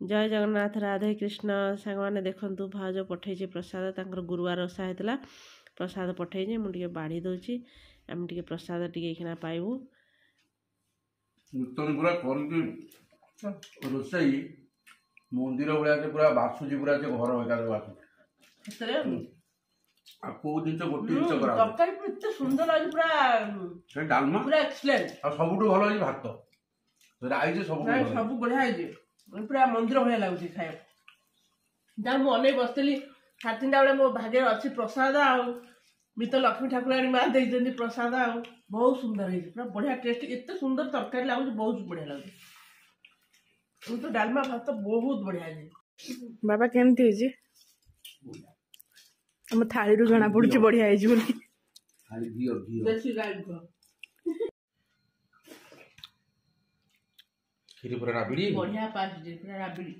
जय जगन्नाथ राधे कृष्ण सांग मैंने देखु भाज पठे प्रसाद तर गुरुवार ओषा होता प्रसाद पठे मुझे बाढ़ी दूची आम टे प्रसाद टे पाइबू रोसई मंदिर भाया पूरा बासुची पूरा घर बेकार को दिन गोटे तरकारी सुंदर लगे पूरा डालमा पूरा एक्सीलेंट और सबुठ भल लगे भात राई सब बढ़िया पूरा मंदिर भाया लगुच खाया जहाँ मुझे बसती साढ़े 3टा बेले मो भाग्य अच्छी प्रसाद मित लक्ष्मी ठाकुराणी माँ देती प्रसाद बहुत सुंदर है पूरा बढ़िया टेस्ट एत सुंदर तरकारी लगुच बहुत बढ़िया लगे तो डालमा भात बहुत बढ़िया है बाबा केमती है आम थाली रू जना पड़ी बढ़िया है देसी गाय खीर पूरा राबिड़ी बढ़िया पास पूरा राबिड़ी